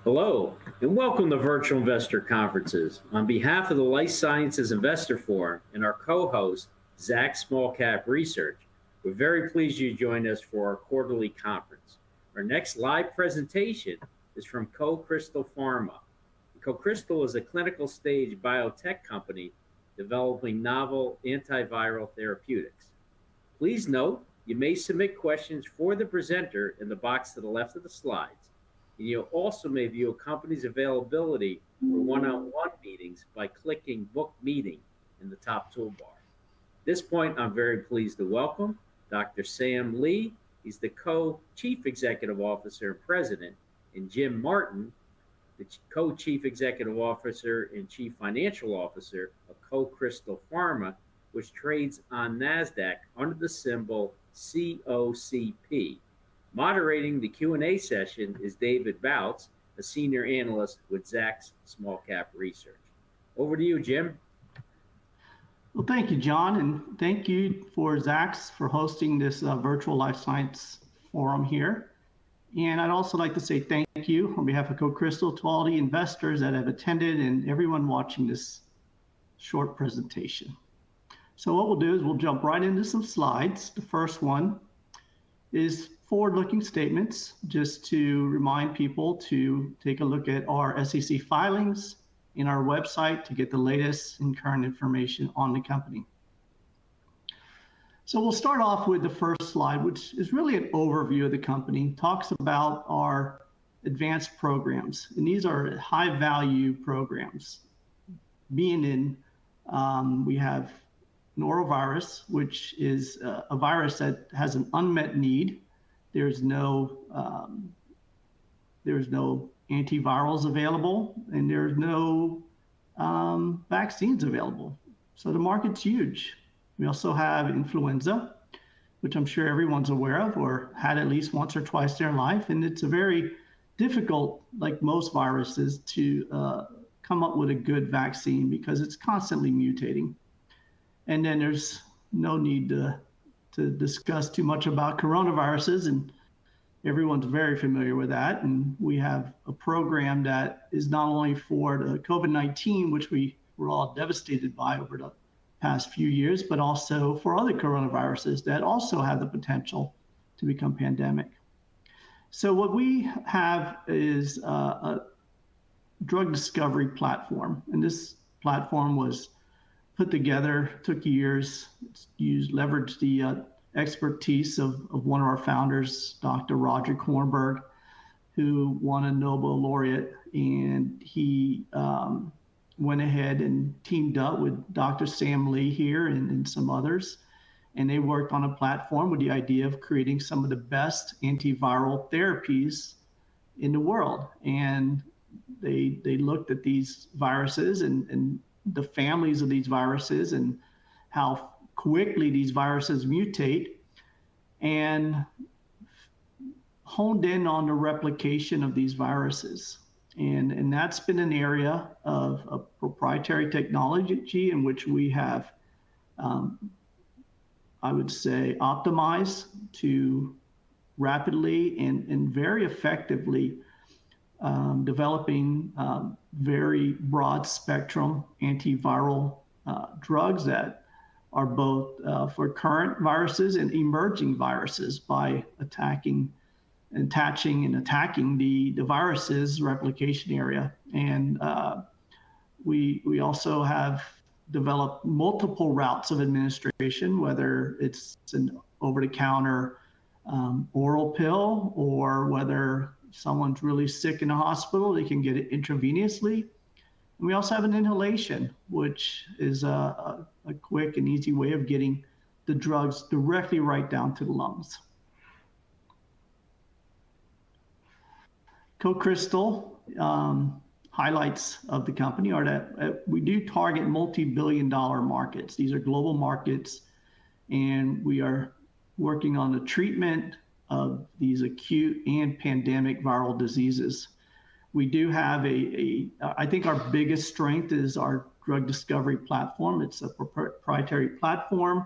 Hello, and welcome to Virtual Investor Conferences. On behalf of the Life Sciences Investor Forum and our co-host, Zach Small Cap Research, we're very pleased you joined us for our quarterly conference. Our next live presentation is from Cocrystal Pharma. Cocrystal is a clinical stage biotech company developing novel antiviral therapeutics. Please note, you may submit questions for the presenter in the box to the left of the slides. And you also may view a company's availability for one-on-one meetings by clicking Book Meeting in the top toolbar. At this point, I'm very pleased to welcome Dr. Sam Lee. He's the Co-Chief Executive Officer and President, and Jim Martin, the Co-Chief Executive Officer and Chief Financial Officer of Cocrystal Pharma, which trades on Nasdaq under the symbol COCP. Moderating the Q&A session is David Bouts, a senior analyst with Zacks Small Cap Research. Over to you, Jim. Well, thank you, John, and thank you for Zacks for hosting this virtual life science forum here. And I'd also like to say thank you on behalf of Cocrystal to all the investors that have attended and everyone watching this short presentation. So what we'll do is we'll jump right into some slides. The first one is forward-looking statements, just to remind people to take a look at our SEC filings in our website to get the latest and current information on the company. So we'll start off with the first slide, which is really an overview of the company. Talks about our advanced programs, and these are high-value programs. Being in, we have norovirus, which is a virus that has an unmet need. There's no antivirals available, and there's no vaccines available. So the market's huge. We also have influenza, which I'm sure everyone's aware of or had at least once or twice in their life. And it's a very difficult, like most viruses, to come up with a good vaccine because it's constantly mutating. And then there's no need to discuss too much about coronaviruses, and everyone's very familiar with that. And we have a program that is not only for the COVID-19, which we were all devastated by over the past few years, but also for other coronaviruses that also have the potential to become pandemic. So what we have is a drug discovery platform, and this platform was put together, took years, leveraged the expertise of one of our founders, Dr. Roger Kornberg, who won a Nobel laureate, and he went ahead and teamed up with Dr. Sam Lee here and some others, and they worked on a platform with the idea of creating some of the best antiviral therapies in the world. And they looked at these viruses and the families of these viruses and how quickly these viruses mutate, and honed in on the replication of these viruses. And that's been an area of proprietary technology in which we have, I would say, optimized to rapidly and very effectively developing very broad spectrum antiviral drugs that are both for current viruses and emerging viruses by attacking the virus's replication area. And we also have developed multiple routes of administration, whether it's an over-the-counter oral pill, or whether someone's really sick in a hospital, they can get it intravenously. And we also have an inhalation, which is a quick and easy way of getting the drugs directly right down to the lungs. Cocrystal highlights of the company are that we do target multi-billion-dollar markets. These are global markets, and we are working on the treatment of these acute and pandemic viral diseases. We do have I think our biggest strength is our drug discovery platform. It's a proprietary platform.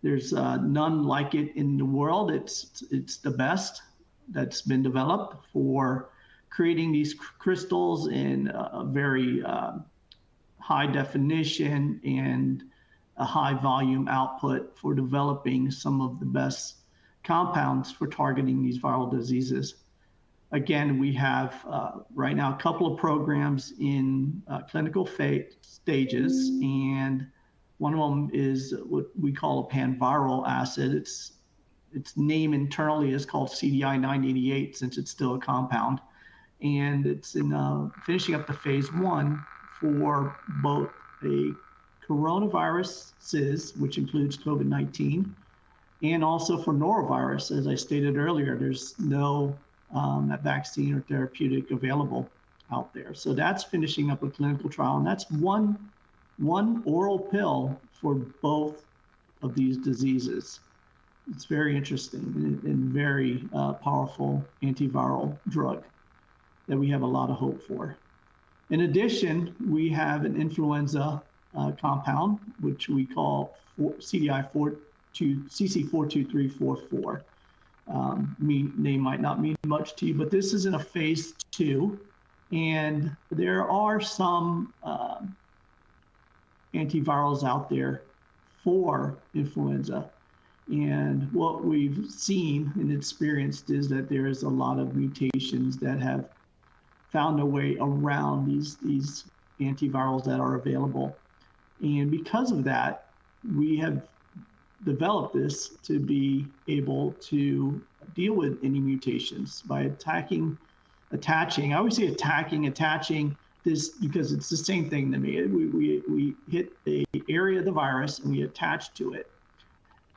There's none like it in the world. It's the best that's been developed for creating these crystals in a very high definition and a high volume output for developing some of the best compounds for targeting these viral diseases. Again, we have right now a couple of programs in clinical stages, and one of them is what we call a panviral acid. Its name internally is called CDI 988 since it's still a compound, and it's in finishing up the phase 1 for both a coronaviruses, which includes COVID-19, and also for norovirus. As I stated earlier, there's no vaccine or therapeutic available out there. So that's finishing up a clinical trial, and that's one oral pill for both of these diseases. It's very interesting and very powerful antiviral drug that we have a lot of hope for. In addition, we have an influenza compound, which we call CC42344. Name might not mean much to you, but this is in a phase 2, and there are some antivirals out there for influenza. And what we've seen and experienced is that there is a lot of mutations that have found a way around these antivirals that are available. And because of that, we have developed this to be able to deal with any mutations by attaching. I always say attaching this because it's the same thing to me. We hit the area of the virus and we attach to it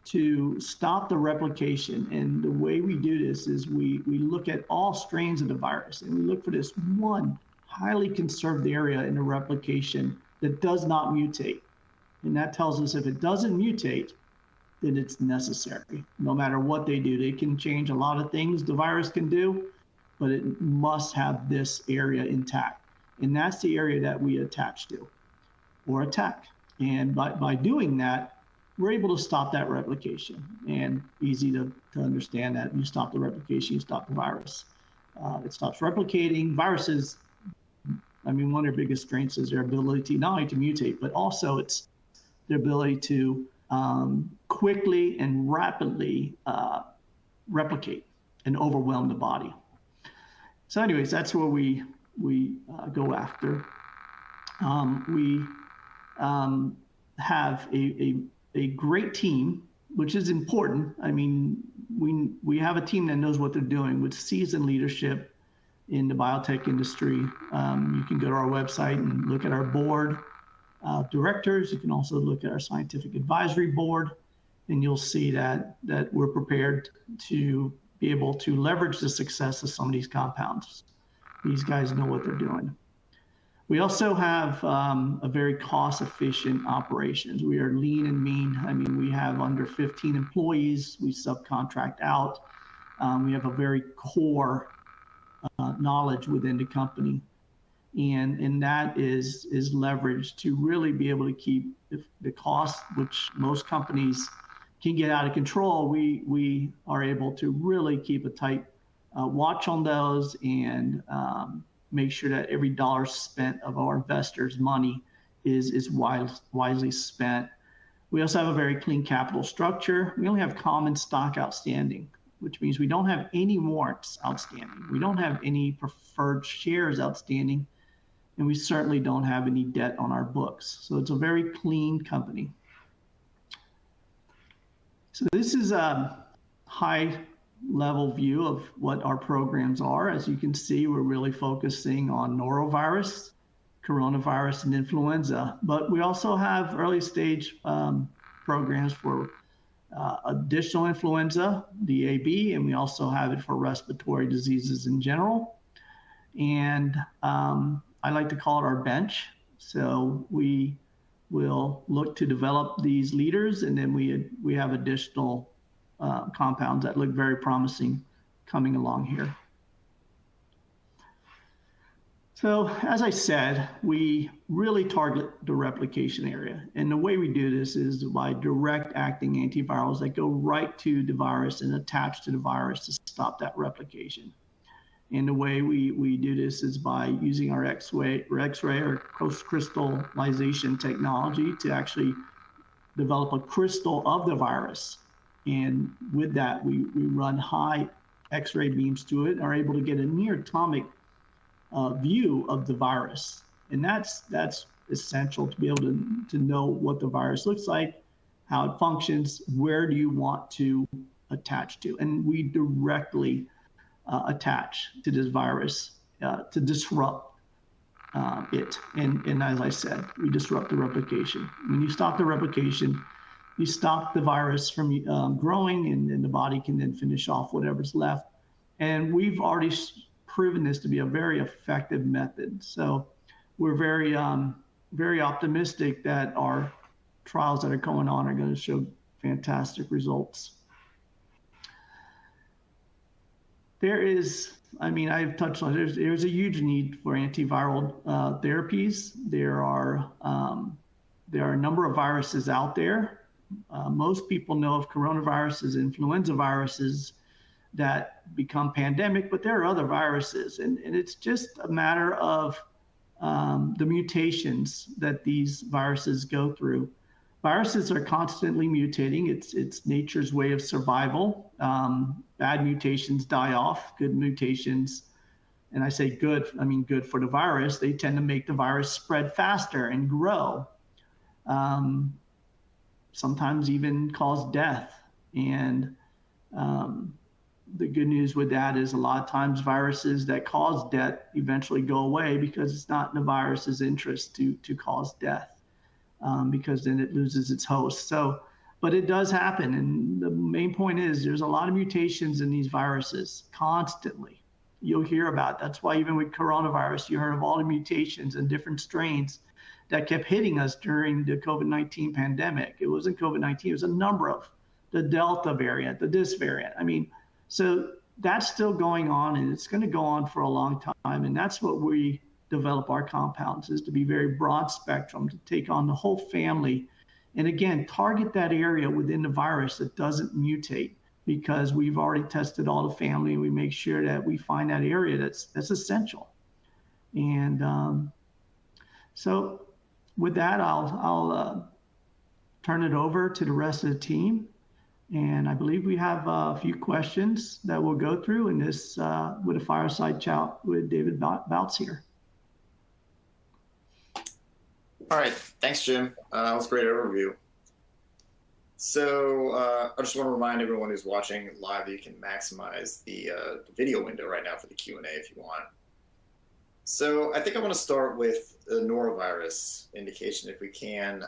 to stop the replication. And the way we do this is we look at all strains of the virus and we look for this one highly conserved area in the replication that does not mutate. And that tells us if it doesn't mutate, then it's necessary. No matter what they do, they can change a lot of things the virus can do, but it must have this area intact. And that's the area that we attach to or attack. And by doing that, we're able to stop that replication. And easy to understand that you stop the replication, you stop the virus. It stops replicating. Viruses, one of their biggest strengths is their ability not only to mutate, but also it's their ability to quickly and rapidly replicate and overwhelm the body. So anyways, that's where we go after. We have a great team, which is important. We have a team that knows what they're doing with seasoned leadership in the biotech industry. You can go to our website and look at our board of directors. You can also look at our scientific advisory board, and you'll see that we're prepared to be able to leverage the success of some of these compounds. These guys know what they're doing. We also have a very cost-efficient operations. We are lean and mean. We have under 15 employees. We subcontract out. We have a very core knowledge within the company. And that is leveraged to really be able to keep the cost, which most companies can get out of control. We are able to really keep a tight watch on those and make sure that every dollar spent of our investors' money is wisely spent. We also have a very clean capital structure. We only have common stock outstanding, which means we don't have any warrants outstanding. We don't have any preferred shares outstanding, and we certainly don't have any debt on our books. So it's a very clean company. So this is a high-level view of what our programs are. As you can see, we're really focusing on norovirus, coronavirus, and influenza. But we also have early-stage programs for additional influenza, DAB, and we also have it for respiratory diseases in general. And I like to call it our bench. So we will look to develop these leaders, and then we have additional compounds that look very promising coming along here. So as I said, we really target the replication area. And the way we do this is by direct acting antivirals that go right to the virus and attach to the virus to stop that replication. And the way we do this is by using our X-ray or crystallization technology to actually develop a crystal of the virus. And with that, we run high X-ray beams to it and are able to get a near atomic view of the virus. And that's essential to be able to know what the virus looks like, how it functions, where do you want to attach to. And we directly attach to this virus to disrupt it. And as I said, we disrupt the replication. When you stop the replication, you stop the virus from growing, and the body can then finish off whatever's left. And we've already proven this to be a very effective method. So we're very, very optimistic that our trials that are going on are going to show fantastic results. There is, I mean, I've touched on it, there's a huge need for antiviral therapies. There are a number of viruses out there. Most people know of coronaviruses, influenza viruses that become pandemic, but there are other viruses. And it's just a matter of the mutations that these viruses go through. Viruses are constantly mutating. It's nature's way of survival. Bad mutations die off. Good mutations, and I say good, I mean good for the virus, they tend to make the virus spread faster and grow. Sometimes even cause death. And the good news with that is a lot of times viruses that cause death eventually go away because it's not in the virus's interest to cause death. Because then it loses its host. So, but it does happen. And the main point is there's a lot of mutations in these viruses constantly. You'll hear about. That's why even with coronavirus, you heard of all the mutations and different strains that kept hitting us during the COVID-19 pandemic. It wasn't COVID-19, it was a number of the Delta variant, the this variant. I mean, so that's still going on, and it's going to go on for a long time. And that's what we develop our compounds, is to be very broad spectrum, to take on the whole family. And again, target that area within the virus that doesn't mutate, because we've already tested all the family and we make sure that we find that area that's essential. And so with that, I'll turn it over to the rest of the team. And I believe we have a few questions that we'll go through in this with a fireside chat with David Bouts here. All right, thanks, Jim. That was a great overview. So I just want to remind everyone who's watching live, you can maximize the video window right now for the Q&A if you want. So I think I want to start with the norovirus indication, if we can.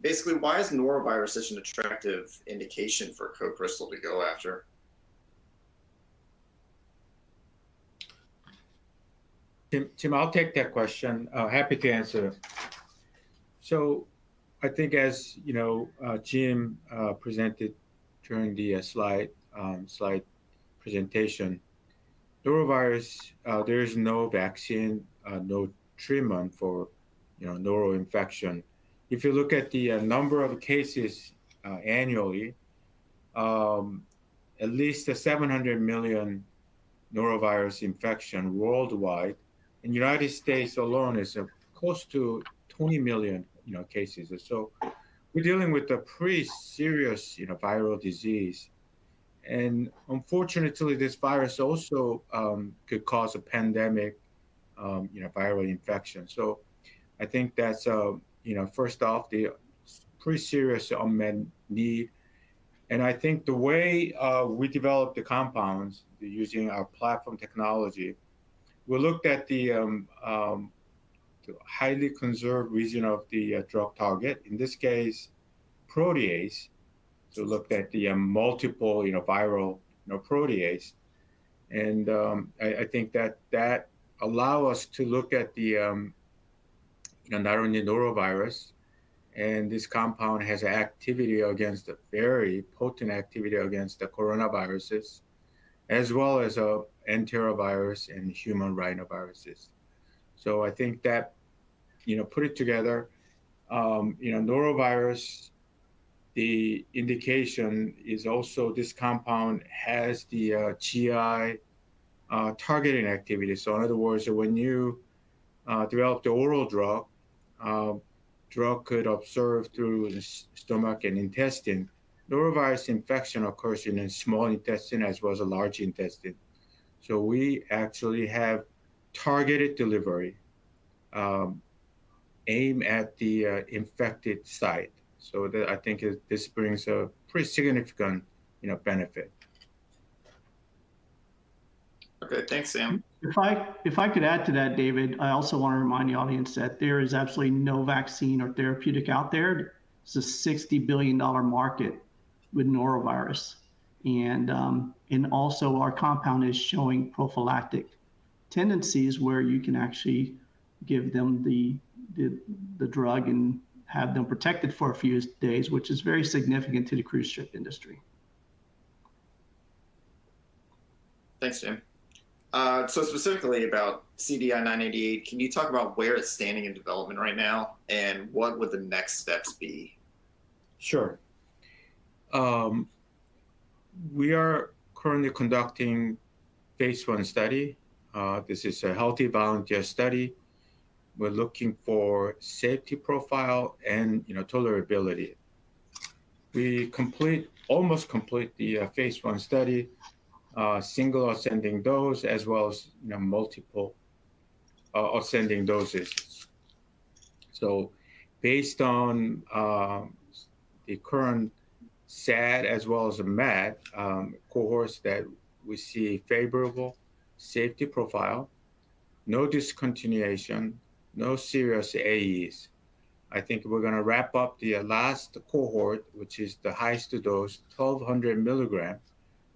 Basically, why is norovirus such an attractive indication for Cocrystal to go after? Tim, I'll take that question. Happy to answer. So I think, as you know, Jim presented during the slide presentation, norovirus, there is no vaccine, no treatment for noro infection. If you look at the number of cases annually, at least 700 million norovirus infection worldwide. In the United States alone is close to 20 million cases. So we're dealing with a pretty serious viral disease. And unfortunately, this virus also could cause a pandemic viral infection. So I think that's first off, the pretty serious unmet need. And I think the way we developed the compounds using our platform technology, we looked at the highly conserved region of the drug target, in this case, protease. So looked at the multiple viral protease. And I think that allow us to look at the not only norovirus, and this compound has activity against a very potent activity against the coronaviruses, as well as enterovirus and human rhinoviruses. So I think that, put it together, norovirus, the indication is also this compound has the GI targeting activity. So in other words, when you develop the oral drug could observe through the stomach and intestine. Norovirus infection occurs in the small intestine as well as the large intestine. So we actually have targeted delivery aim at the infected site. So that I think this brings a pretty significant, benefit. Okay, thanks, Sam. If I could add to that, David, I also want to remind the audience that there is absolutely no vaccine or therapeutic out there. It's a $60 billion market with norovirus. And also our compound is showing prophylactic tendencies where you can actually give them the drug and have them protected for a few days, which is very significant to the cruise ship industry. Thanks, Jim. So specifically about CDI 988, can you talk about where it's standing in development right now and what would the next steps be? Sure. We are currently conducting phase 1 study. This is a healthy volunteer study. We're looking for safety profile and tolerability. We almost complete the phase 1 study, single ascending dose as well as multiple ascending doses. So based on the current SAD as well as the MAD cohorts that we see favorable safety profile, no discontinuation, no serious AEs. I think we're going to wrap up the last cohort, which is the highest dose, 1,200 milligram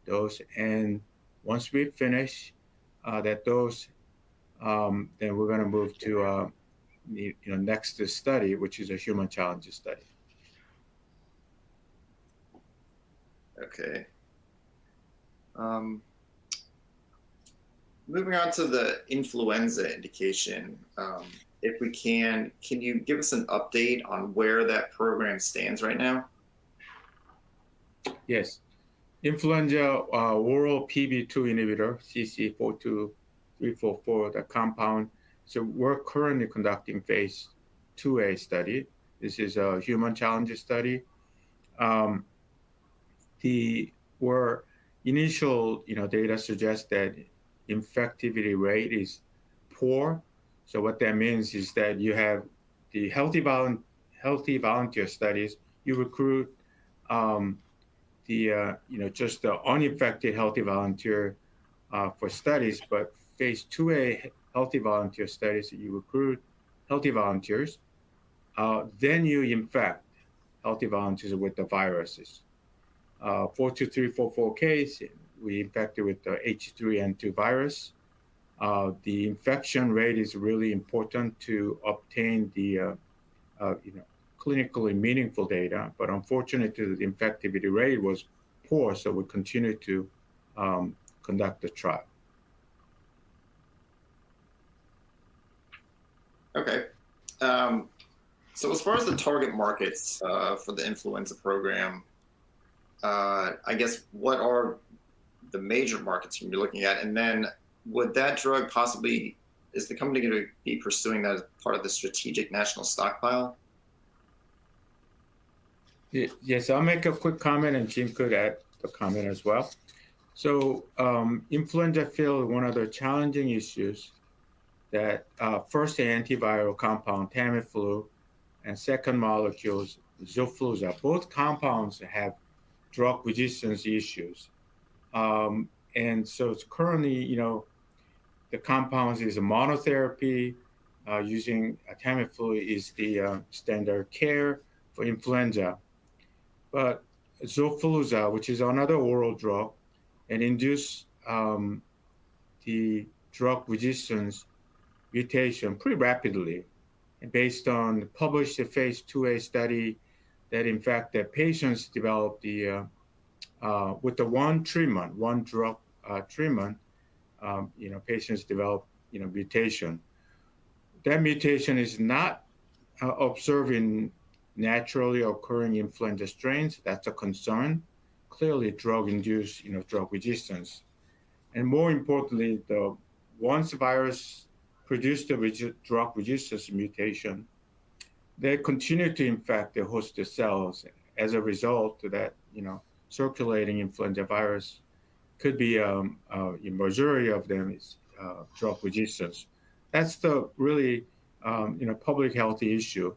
dose. And once we finish that dose, then we're going to move to the next study, which is a human challenge study. Okay. Moving on to the influenza indication, if we can you give us an update on where that program stands right now? Yes. Influenza oral PB2 inhibitor, CC42344, the compound. So we're currently conducting phase 2A study. This is a human challenge study. The initial data suggests that infectivity rate is poor. So what that means is that you have the healthy volunteer studies. You recruit just the uninfected healthy volunteer for studies, but phase 2A healthy volunteer studies, you recruit healthy volunteers, then you infect healthy volunteers with the viruses. 42344 case, we infected with the H3N2 virus. The infection rate is really important to obtain the clinically meaningful data, but unfortunately the infectivity rate was poor, so we continue to conduct the trial. Okay. So as far as the target markets for the influenza program, I guess what are the major markets you're looking at? And then would that drug possibly, is the company going to be pursuing that as part of the strategic national stockpile? Yes, I'll make a quick comment and Jim could add a comment as well. So influenza field, one of the challenging issues that first the antiviral compound Tamiflu and second molecules Xofluza, both compounds have drug resistance issues. And so it's currently, the compounds is a monotherapy using Tamiflu is the standard care for influenza. But Xofluza, which is another oral drug, and induce the drug resistance mutation pretty rapidly, and based on published phase 2A study that in fact that patients develop the with the one drug treatment, patients develop mutation. That mutation is not observed in naturally occurring influenza strains. That's a concern. Clearly, drug-induced drug resistance. And more importantly, once the virus produced the drug resistance mutation, they continue to infect the host cells. As a result of that, circulating influenza virus could be a majority of them is drug resistance. That's the really public health issue.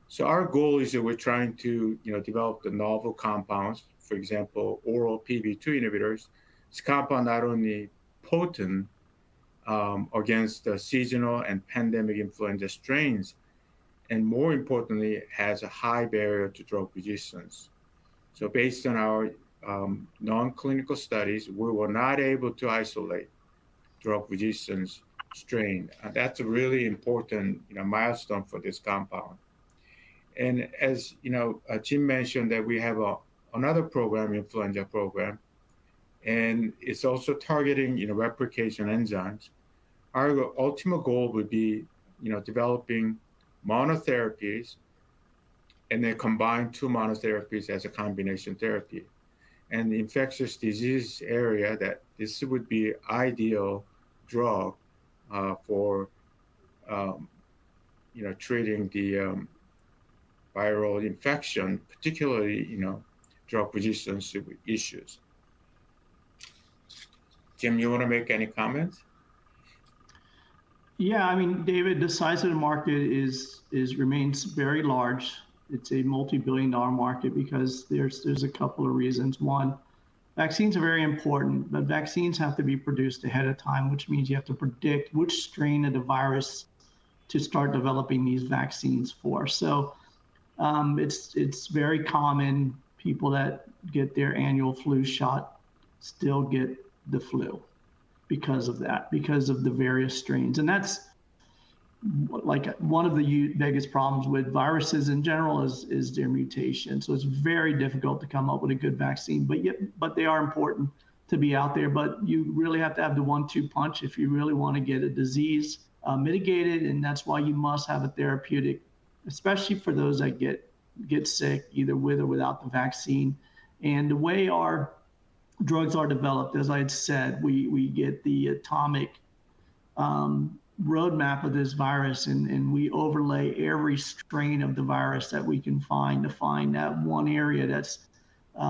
So our goal is that we're trying to develop the novel compounds, for example, oral PB2 inhibitors. This compound not only potent against the seasonal and pandemic influenza strains, and more importantly, has a high barrier to drug resistance. So based on our non-clinical studies, we were not able to isolate drug resistance strain. That's a really important milestone for this compound. And as Jim mentioned, that we have another program, influenza program, and it's also targeting replication enzymes. Our ultimate goal would be developing monotherapies and then combine two monotherapies as a combination therapy. And the infectious disease area, that this would be ideal drug for treating the viral infection, particularly drug resistance issues. Jim, you want to make any comments? Yeah, I mean, David, the size of the market remains very large. It's a multi-billion-dollar market because there's a couple of reasons. One, vaccines are very important, but vaccines have to be produced ahead of time, which means you have to predict which strain of the virus to start developing these vaccines for. So it's very common people that get their annual flu shot still get the flu because of that, because of the various strains. And that's like one of the biggest problems with viruses in general is their mutation. So it's very difficult to come up with a good vaccine, but they are important to be out there. But you really have to have the 1-2 punch if you really want to get a disease mitigated. And that's why you must have a therapeutic, especially for those that get sick, either with or without the vaccine. And the way our drugs are developed, as I had said, we get the atomic roadmap of this virus, and we overlay every strain of the virus that we can find to find that one area that's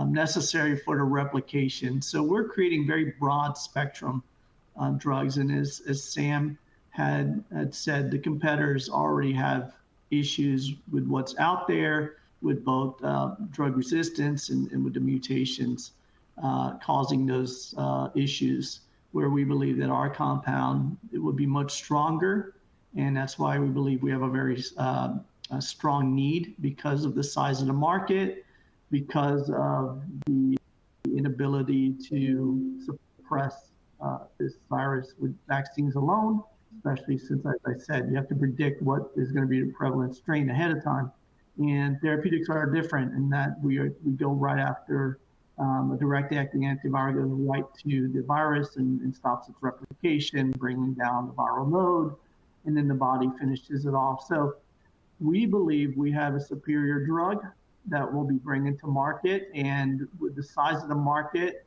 necessary for the replication. So we're creating very broad spectrum drugs. And as Sam had said, the competitors already have issues with what's out there with both drug resistance and with the mutations causing those issues, where we believe that our compound, it would be much stronger. And that's why we believe we have a very strong need because of the size of the market, because of the inability to suppress this virus with vaccines alone, especially since, as I said, you have to predict what is going to be the prevalent strain ahead of time. And therapeutics are different in that we go right after a direct-acting antiviral goes right to the virus and stops its replication, bringing down the viral load, and then the body finishes it off. So we believe we have a superior drug that we'll be bringing to market. And with the size of the market,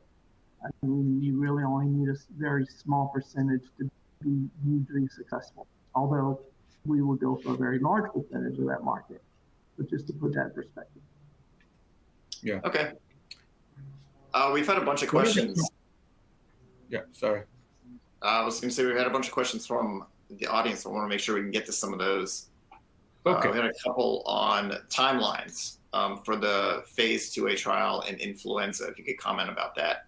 I mean, you really only need a very small percentage to be hugely successful, although we will go for a very large percentage of that market. But just to put that in perspective. Yeah. Okay. We've had a bunch of questions. Yeah, sorry. I was going to say we've had a bunch of questions from the audience. I want to make sure we can get to some of those. Okay. We had a couple on timelines for the phase 2A trial in influenza. If you could comment about that.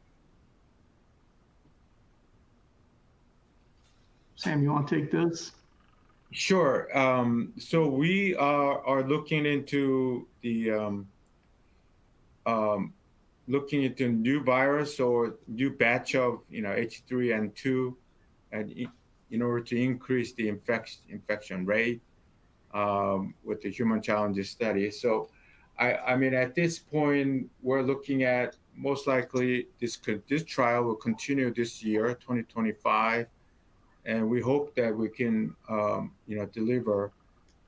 Sam, you want to take those? Sure. So we are looking into the looking into new virus or new batch of H3N2, and in order to increase the infection rate with the human challenges study. So I mean, at this point, we're looking at most likely this trial will continue this year, 2025. And we hope that we can, deliver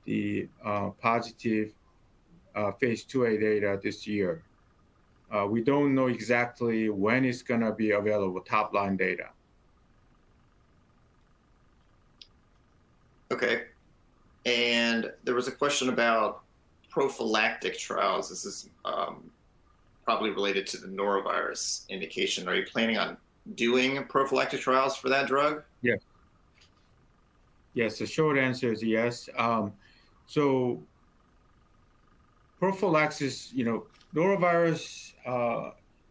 the positive phase 2A data this year. We don't know exactly when it's going to be available, top line data. Okay. And there was a question about prophylactic trials. This is probably related to the norovirus indication. Are you planning on doing prophylactic trials for that drug? Yes. Yes, the short answer is yes. So prophylaxis, norovirus,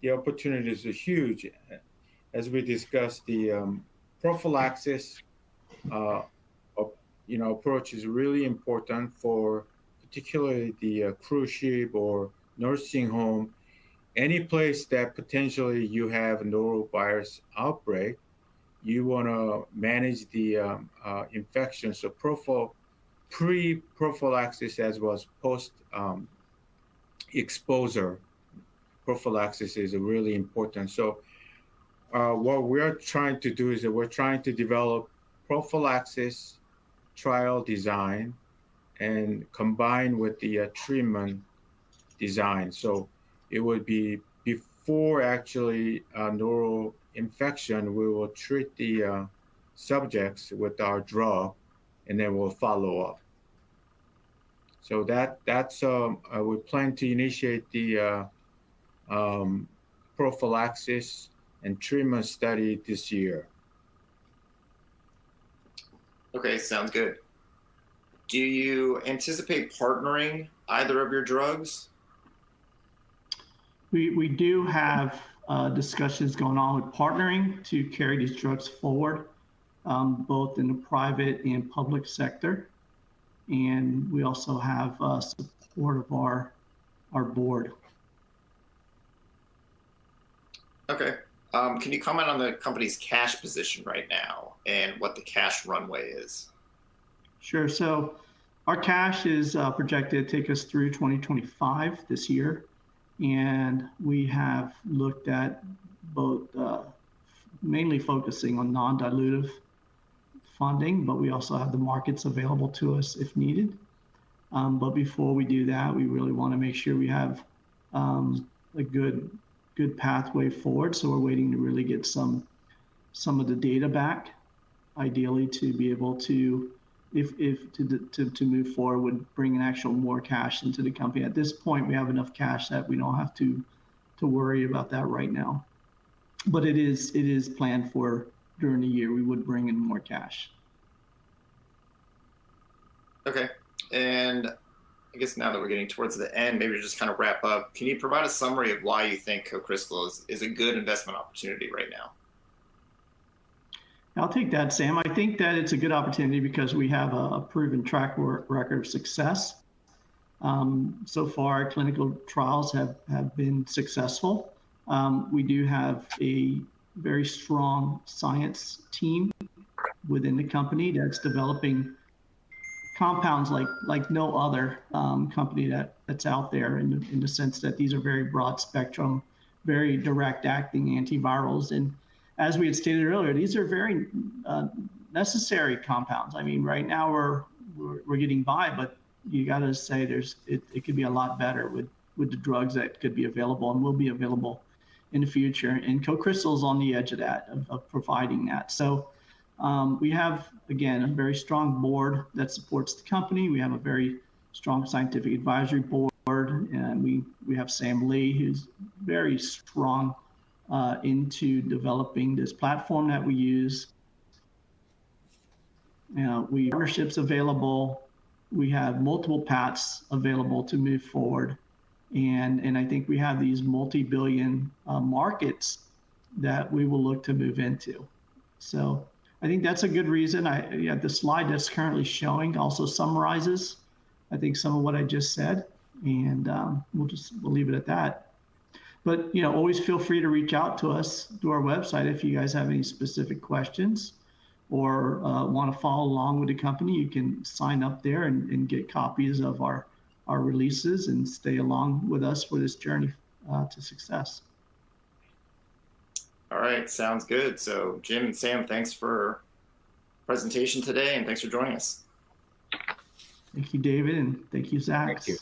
the opportunities are huge. As we discussed, the prophylaxis, approach is really important for particularly the cruise ship or nursing home, any place that potentially you have a norovirus outbreak. You want to manage the infection. So pre-prophylaxis as well as post-exposure prophylaxis is really important. So what we're trying to do is that we're trying to develop prophylaxis trial design and combine with the treatment design. So it would be before actually noro infection, we will treat the subjects with our drug, and then we'll follow up. So that's we plan to initiate the prophylaxis and treatment study this year. Okay, sounds good. Do you anticipate partnering either of your drugs? We do have discussions going on with partnering to carry these drugs forward, both in the private and public sector. And we also have support of our board. Okay. Can you comment on the company's cash position right now and what the cash runway is? Sure. So our cash is projected to take us through 2025 this year. And we have looked at both mainly focusing on non-dilutive funding, but we also have the markets available to us if needed. But before we do that, we really want to make sure we have a good pathway forward. So we're waiting to really get some of the data back, ideally to be able to, to move forward, would bring an actual more cash into the company. At this point, we have enough cash that we don't have to worry about that right now. But it is planned for during the year we would bring in more cash. Okay. And I guess now that we're getting towards the end, maybe to just kind of wrap up, can you provide a summary of why you think Cocrystal is a good investment opportunity right now? I'll take that, Sam. I think that it's a good opportunity because we have a proven track record of success. So far, our clinical trials have been successful. We do have a very strong science team within the company that's developing compounds like no other company that's out there in the sense that these are very broad spectrum, very direct acting antivirals. And as we had stated earlier, these are very necessary compounds. I mean, right now we're getting by, but you got to say it could be a lot better with the drugs that could be available and will be available in the future. And Cocrystal is on the edge of that, of providing that. So we have, again, a very strong board that supports the company. We have a very strong scientific advisory board, and we have Sam Lee, who's very strong into developing this platform that we use. We have partnerships available. We have multiple paths available to move forward. And I think we have these multi-billion markets that we will look to move into. So I think that's a good reason. The slide that's currently showing also summarizes, I think, some of what I just said. And we'll leave it at that. But always feel free to reach out to us through our website if you guys have any specific questions or want to follow along with the company. You can sign up there and get copies of our releases and stay along with us for this journey to success. All right, sounds good. So Jim and Sam, thanks for presentation today, and thanks for joining us. Thank you, David, and thank you, Zach. Thank you.